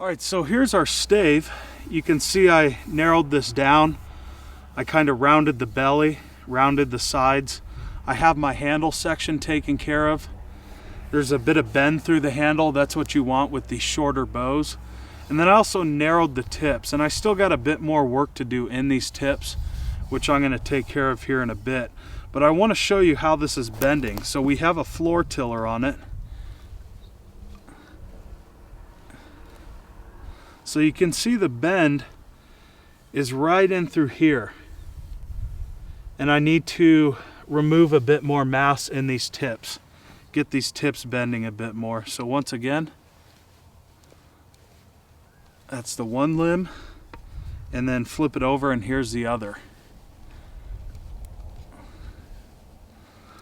right, so here's our stave. You can see I narrowed this down. I kind of rounded the belly, rounded the sides. I have my handle section taken care of. There's a bit of bend through the handle. That's what you want with these shorter bows. And then I also narrowed the tips, and I still got a bit more work to do in these tips, which I'm going to take care of here in a bit. But I want to show you how this is bending. So we have a floor tiller on it. So you can see the bend is right in through here. And I need to remove a bit more mass in these tips. Get these tips bending a bit more. So once again, that's the one limb. And then flip it over and here's the other.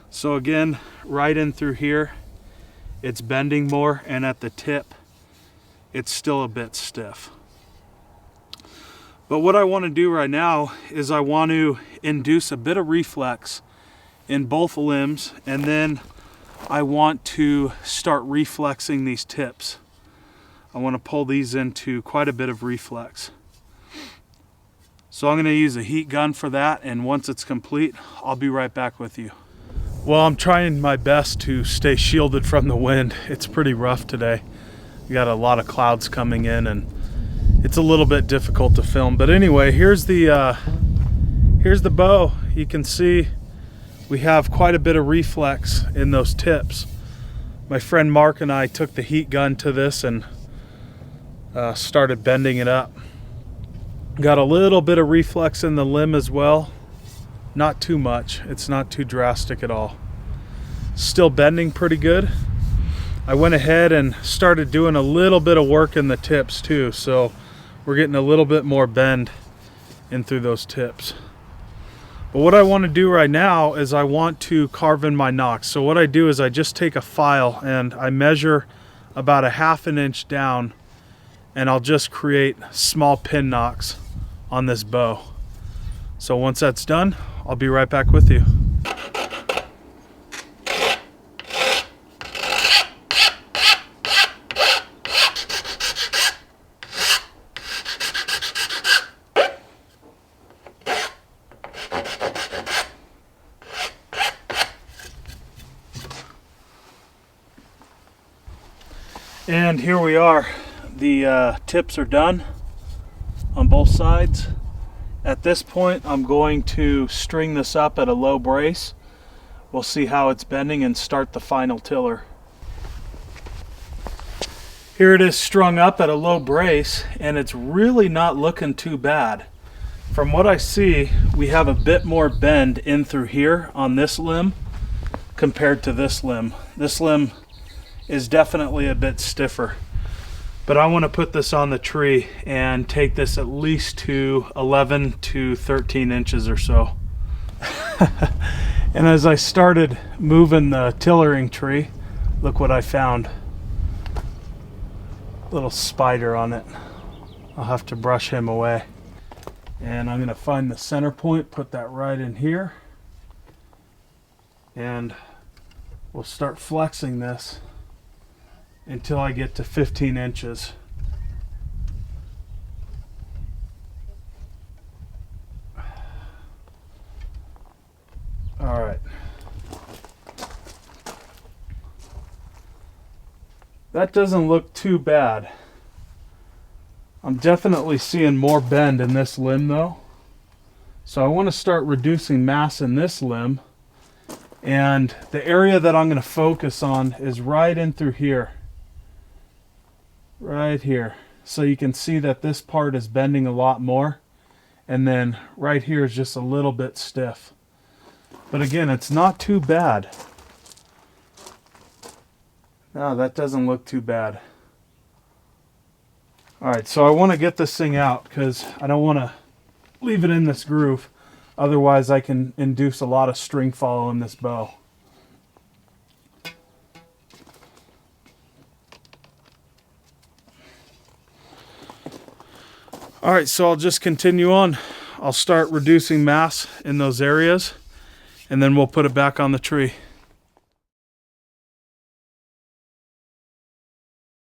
So again, right in through here, it's bending more, and at the tip, it's still a bit stiff. But what I want to do right now is I want to induce a bit of reflex in both limbs, and then I want to start reflexing these tips. I want to pull these into quite a bit of reflex. So I'm going to use a heat gun for that, and once it's complete, I'll be right back with you. Well, I'm trying my best to stay shielded from the wind. It's pretty rough today. We got a lot of clouds coming in, and it's a little bit difficult to film. But anyway, here's the bow. You can see we have quite a bit of reflex in those tips. My friend Mark and I took the heat gun to this and started bending it up. Got a little bit of reflex in the limb as well. Not too much. It's not too drastic at all. Still bending pretty good. I went ahead and started doing a little bit of work in the tips too, so we're getting a little bit more bend in through those tips. But what I want to do right now is I want to carve in my nocks. So what I do is I just take a file and I measure about a 1/2 inch down, and I'll just create small pin nocks on this bow. So once that's done, I'll be right back with you. And here we are. The tips are done on both sides. At this point, I'm going to string this up at a low brace. We'll see how it's bending and start the final tiller. Here it is strung up at a low brace, and it's really not looking too bad. From what I see, we have a bit more bend in through here on this limb compared to this limb. This limb is definitely a bit stiffer. But I want to put this on the tree and take this at least to 11 to 13 inches or so. And as I started moving the tillering tree, look what I found. Little spider on it. I'll have to brush him away. And I'm going to find the center point, put that right in here. And we'll start flexing this until I get to 15 inches. All right. That doesn't look too bad. I'm definitely seeing more bend in this limb though. So I want to start reducing mass in this limb. And the area that I'm going to focus on is right in through here. Right here. So you can see that this part is bending a lot more, and then right here is just a little bit stiff. But again, it's not too bad. No, that doesn't look too bad. Alright, so I want to get this thing out because I don't want to leave it in this groove. Otherwise I can induce a lot of string fall in this bow. Alright, so I'll just continue on. I'll start reducing mass in those areas, and then we'll put it back on the tree.